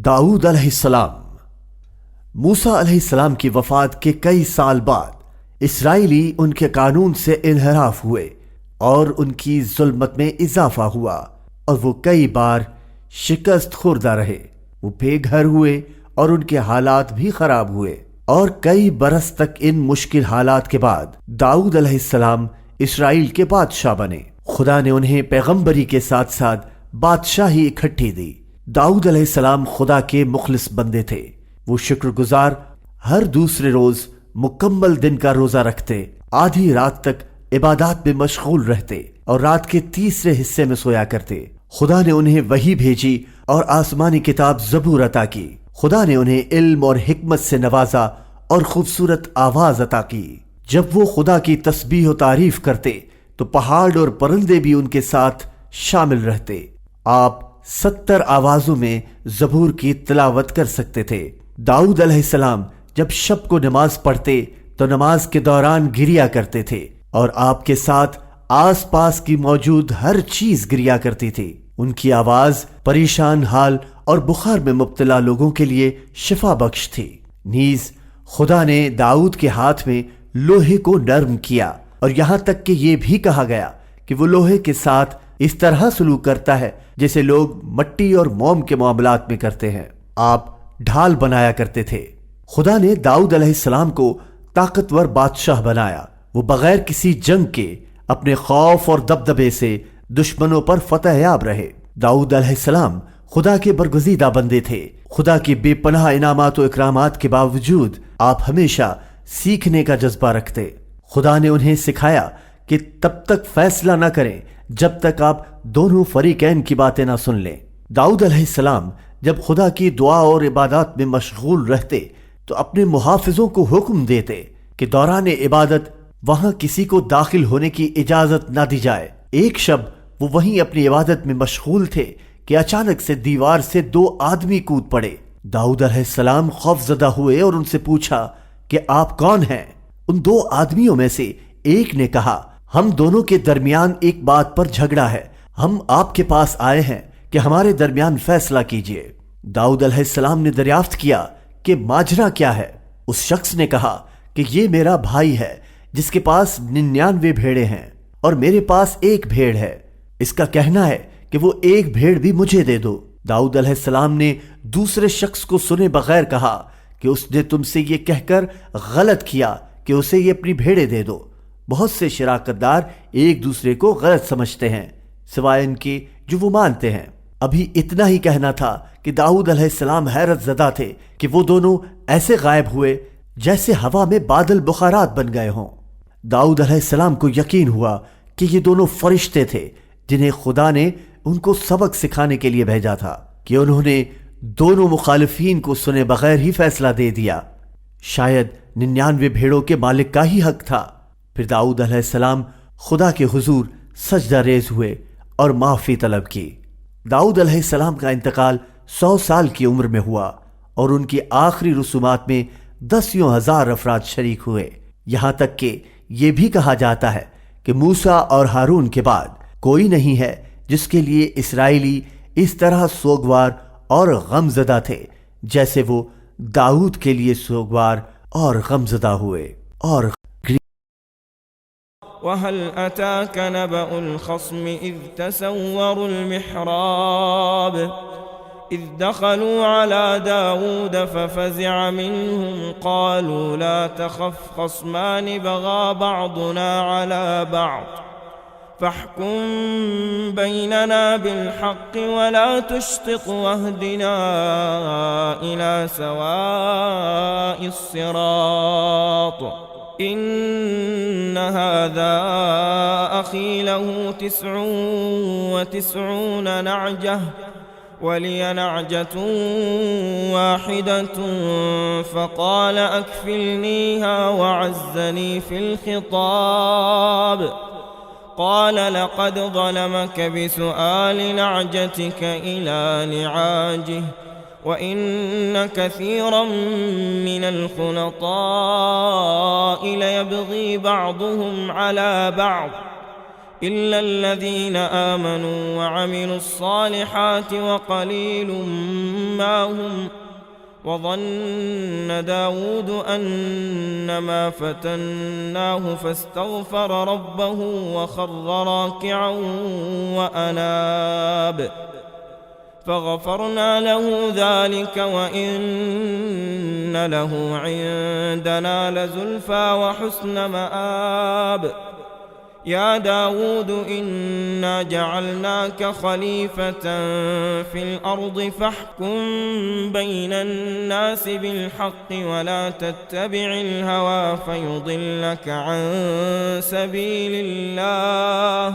داؤد علیہ السلام۔ موسیٰ علیہ السلام کی وفات کے کئی سال بعد اسرائیلی ان کے قانون سے انحراف ہوئے اور ان کی ظلمت میں اضافہ ہوا اور وہ کئی بار شکست خوردہ رہے۔ وہ بے گھر ہوئے اور ان کے حالات بھی خراب ہوئے، اور کئی برس تک ان مشکل حالات کے بعد داؤد علیہ السلام اسرائیل کے بادشاہ بنے۔ خدا نے انہیں پیغمبری کے ساتھ ساتھ بادشاہی اکٹھی دی۔ داؤد علیہ السلام خدا کے مخلص بندے تھے۔ وہ شکر گزار ہر دوسرے روز مکمل دن کا روزہ رکھتے، آدھی رات تک عبادات میں مشغول رہتے اور رات کے تیسرے حصے میں سویا کرتے۔ خدا نے انہیں وحی بھیجی اور آسمانی کتاب زبور عطا کی۔ خدا نے انہیں علم اور حکمت سے نوازا اور خوبصورت آواز عطا کی۔ جب وہ خدا کی تسبیح و تعریف کرتے تو پہاڑ اور پرندے بھی ان کے ساتھ شامل رہتے۔ آپ 70 آوازوں میں زبور کی تلاوت کر سکتے تھے۔ داؤد علیہ السلام جب شب کو نماز پڑھتے تو نماز کے دوران گریا کرتے تھے، اور آپ کے ساتھ آس پاس کی موجود ہر چیز گریا کرتی تھی۔ ان کی آواز پریشان حال اور بخار میں مبتلا لوگوں کے لیے شفا بخش تھی۔ نیز خدا نے داؤد کے ہاتھ میں لوہے کو نرم کیا، اور یہاں تک کہ یہ بھی کہا گیا کہ وہ لوہے کے ساتھ اس طرح سلوک کرتا ہے جیسے لوگ مٹی اور موم کے معاملات میں کرتے ہیں۔ آپ ڈھال بنایا کرتے تھے۔ خدا نے داؤد علیہ السلام کو طاقتور بادشاہ بنایا۔ وہ بغیر کسی جنگ کے اپنے خوف اور دبدبے سے دشمنوں پر فتح یاب رہے۔ داؤد علیہ السلام خدا کے برگزیدہ بندے تھے۔ خدا کی بے پناہ انعامات و اکرامات کے باوجود آپ ہمیشہ سیکھنے کا جذبہ رکھتے۔ خدا نے انہیں سکھایا کہ تب تک فیصلہ نہ کریں جب تک آپ دونوں فریقین کی باتیں نہ سن لیں۔ داؤد علیہ السلام جب خدا کی دعا اور عبادات میں مشغول رہتے تو اپنے محافظوں کو حکم دیتے کہ دوران عبادت وہاں کسی کو داخل ہونے کی اجازت نہ دی جائے۔ ایک شب وہ وہیں اپنی عبادت میں مشغول تھے کہ اچانک سے دیوار سے 2 آدمی کود پڑے۔ داؤد علیہ السلام خوفزدہ ہوئے اور ان سے پوچھا کہ آپ کون ہیں؟ ان 2 آدمیوں میں سے ایک نے کہا، ہم دونوں کے درمیان ایک بات پر جھگڑا ہے، ہم آپ کے پاس آئے ہیں کہ ہمارے درمیان فیصلہ کیجیے۔ داؤد علیہ السلام نے دریافت کیا کہ ماجرا کیا ہے۔ اس شخص نے کہا کہ یہ میرا بھائی ہے جس کے پاس 99 بھیڑیں ہیں اور میرے پاس 1 بھیڑ ہے۔ اس کا کہنا ہے کہ وہ 1 بھیڑ بھی مجھے دے دو۔ داؤد علیہ السلام نے دوسرے شخص کو سنے بغیر کہا کہ اس نے تم سے یہ کہہ کر غلط کیا کہ اسے یہ اپنی بھیڑیں دے دو۔ بہت سے شراکت دار ایک دوسرے کو غلط سمجھتے ہیں سوائے ان کے جو وہ مانتے ہیں۔ ابھی اتنا ہی کہنا تھا کہ داؤد علیہ السلام حیرت زدہ تھے کہ وہ دونوں ایسے غائب ہوئے جیسے ہوا میں بادل بخارات بن گئے ہوں۔ داؤد علیہ السلام کو یقین ہوا کہ یہ دونوں فرشتے تھے جنہیں خدا نے ان کو سبق سکھانے کے لیے بھیجا تھا، کہ انہوں نے دونوں مخالفین کو سنے بغیر ہی فیصلہ دے دیا۔ شاید 99 بھیڑوں کے مالک کا ہی حق تھا۔ پھر داؤد علیہ السلام خدا کے حضور سجدہ ریز ہوئے اور معافی طلب کی۔ داؤد علیہ السلام کا انتقال 100 سال کی عمر میں ہوا، اور ان کی آخری رسومات میں 10,000 افراد شریک ہوئے۔ یہاں تک کہ یہ بھی کہا جاتا ہے کہ موسیٰ اور ہارون کے بعد کوئی نہیں ہے جس کے لیے اسرائیلی اس طرح سوگوار اور غمزدہ تھے جیسے وہ داؤد کے لیے سوگوار اور غمزدہ ہوئے۔ اور وَهَلْ أَتَاكَ نَبَأُ الْخَصْمِ إِذْ تَسَوَّرُوا الْمِحْرَابَ إِذْ دَخَلُوا عَلَى دَاوُودَ فَفَزِعَ مِنْهُمْ قَالُوا لَا تَخَفْ خَصْمَانِ بَغَى بَعْضُنَا عَلَى بَعْضٍ فاحكم بيننا بالحق ولا تشطط واهدنا إلى سواء الصراط إن هذا أخي له 99 نعجة ولي نعجة واحدة فقال أكفلنيها وعزني في الخطاب قال لقد ظلمك بسؤال نعجتك إلى نعاجه وإن كثيرا من الخلطاء ليبغي بعضهم على بعض إلا الذين آمنوا وعملوا الصالحات وقليل ما هم. وظن داود أنما فتناه فاستغفر ربه وخر راكعا وأناب فغفرنا له ذلك وإن له عندنا لزلفى وحسن مآب. يا داود إنا جعلناك خليفة في الأرض فاحكم بين الناس بالحق ولا تتبع الهوى فيضلك عن سبيل الله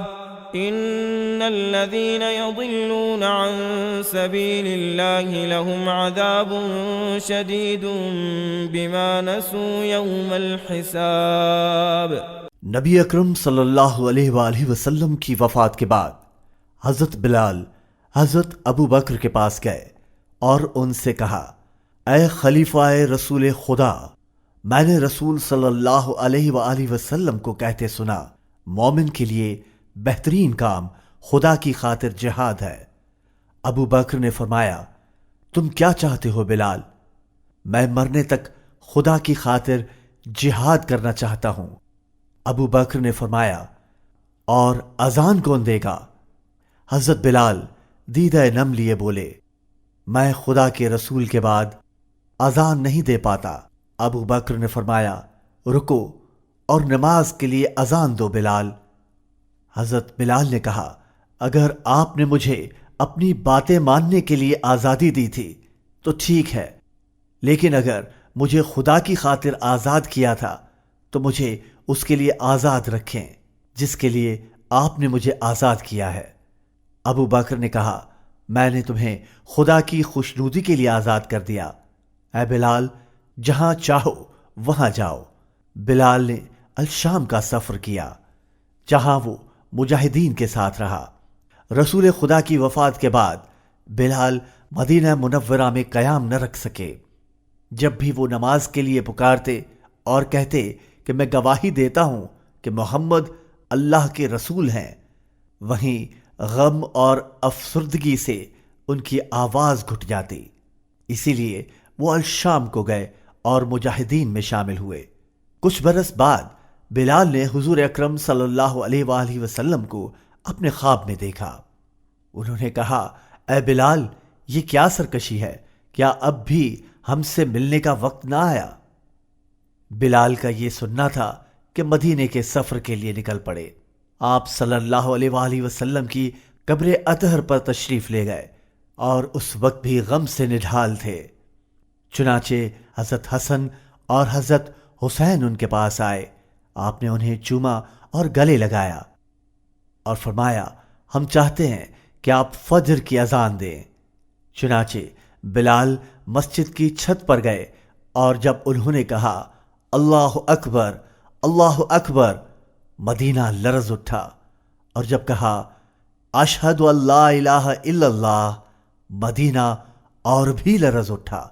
إن الذين يضلون عن سبيل الله لهم عذاب شديد بما نسوا يوم الحساب. نبی اکرم صلی اللہ علیہ وآلہ وسلم کی وفات کے بعد حضرت بلال حضرت ابو بکر کے پاس گئے اور ان سے کہا، اے خلیفہ رسول خدا، میں نے رسول صلی اللہ علیہ وآلہ وسلم کو کہتے سنا، مومن کے لیے بہترین کام خدا کی خاطر جہاد ہے۔ ابو بکر نے فرمایا، تم کیا چاہتے ہو بلال؟ میں مرنے تک خدا کی خاطر جہاد کرنا چاہتا ہوں۔ ابو بکر نے فرمایا، اور اذان کون دے گا؟ حضرت بلال دیدہ نم لیے بولے، میں خدا کے رسول کے بعد اذان نہیں دے پاتا۔ ابو بکر نے فرمایا، رکو اور نماز کے لیے اذان دو بلال۔ حضرت بلال نے کہا، اگر آپ نے مجھے اپنی باتیں ماننے کے لیے آزادی دی تھی تو ٹھیک ہے، لیکن اگر مجھے خدا کی خاطر آزاد کیا تھا تو مجھے اس کے لیے آزاد رکھیں جس کے لیے آپ نے مجھے آزاد کیا ہے۔ ابو بکر نے کہا، میں نے تمہیں خدا کی خوشنودی کے لیے آزاد کر دیا، اے بلال جہاں چاہو وہاں جاؤ۔ بلال نے الشام کا سفر کیا جہاں وہ مجاہدین کے ساتھ رہا۔ رسول خدا کی وفات کے بعد بلال مدینہ منورہ میں قیام نہ رکھ سکے۔ جب بھی وہ نماز کے لیے پکارتے اور کہتے کہ میں گواہی دیتا ہوں کہ محمد اللہ کے رسول ہیں، وہیں غم اور افسردگی سے ان کی آواز گھٹ جاتی۔ اسی لیے وہ الشام کو گئے اور مجاہدین میں شامل ہوئے۔ کچھ برس بعد بلال نے حضور اکرم صلی اللہ علیہ وآلہ وسلم کو اپنے خواب میں دیکھا۔ انہوں نے کہا، اے بلال، یہ کیا سرکشی ہے؟ کیا اب بھی ہم سے ملنے کا وقت نہ آیا؟ بلال کا یہ سننا تھا کہ مدینے کے سفر کے لیے نکل پڑے۔ آپ صلی اللہ علیہ وآلہ وسلم کی قبر اطہر پر تشریف لے گئے اور اس وقت بھی غم سے نڈھال تھے۔ چنانچہ حضرت حسن اور حضرت حسین ان کے پاس آئے۔ آپ نے انہیں چوما اور گلے لگایا اور فرمایا، ہم چاہتے ہیں کہ آپ فجر کی اذان دیں۔ چنانچہ بلال مسجد کی چھت پر گئے اور جب انہوں نے کہا، اللہ اکبر اللہ اکبر، مدینہ لرز اٹھا، اور جب کہا اشہد ان لا الہ الا اللہ، مدینہ اور بھی لرز اٹھا،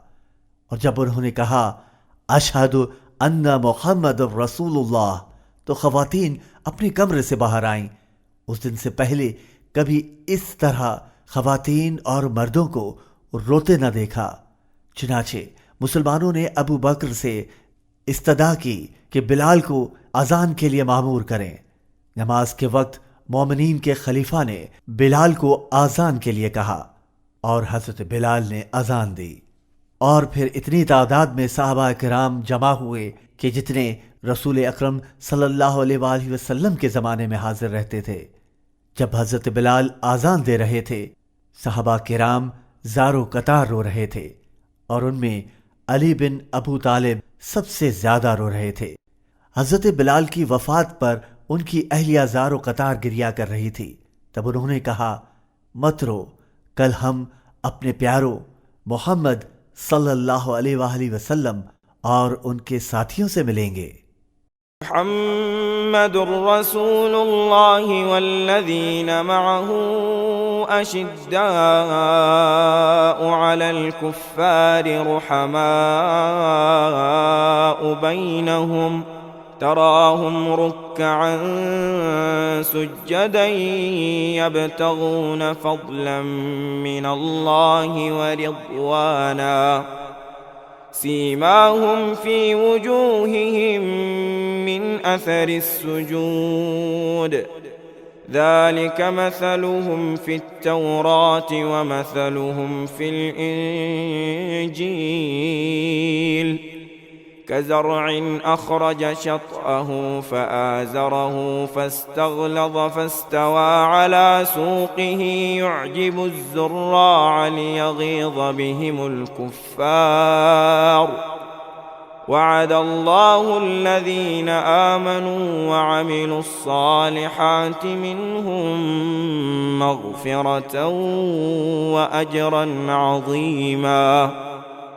اور جب انہوں نے کہا اشہد ان محمد رسول اللہ، تو خواتین اپنے کمرے سے باہر آئیں۔ اس دن سے پہلے کبھی اس طرح خواتین اور مردوں کو روتے نہ دیکھا۔ چنانچہ مسلمانوں نے ابو بکر سے استدعا کی کہ بلال کو اذان کے لیے مامور کریں۔ نماز کے وقت مومنین کے خلیفہ نے بلال کو اذان کے لیے کہا اور حضرت بلال نے اذان دی، اور پھر اتنی تعداد میں صحابہ کرام جمع ہوئے کہ جتنے رسول اکرم صلی اللہ علیہ وآلہ وسلم کے زمانے میں حاضر رہتے تھے۔ جب حضرت بلال اذان دے رہے تھے، صحابہ کرام زارو قطار رو رہے تھے، اور ان میں علی بن ابو طالب سب سے زیادہ رو رہے تھے۔ حضرت بلال کی وفات پر ان کی اہلیہ زار و قطار گریا کر رہی تھی۔ تب انہوں نے کہا، مت رو، کل ہم اپنے پیاروں محمد صلی اللہ علیہ وآلہ وسلم اور ان کے ساتھیوں سے ملیں گے۔ محمد رسول اللہ والذین معه اشداء علی الكفار رحماء بینہم تراهم ركعا سجدا يبتغون فضلا من الله ورضوانا سيماهم في وجوههم من أثر السجود ذلك مثلهم في التوراة ومثلهم في الإنجيل كزرع أخرج شطأه فآزره فاستغلظ فاستوى على سوقه يعجب الزراع ليغيظ بهم الكفار وعد الله الذين آمنوا وعملوا الصالحات منهم مغفرة وأجرا عظيما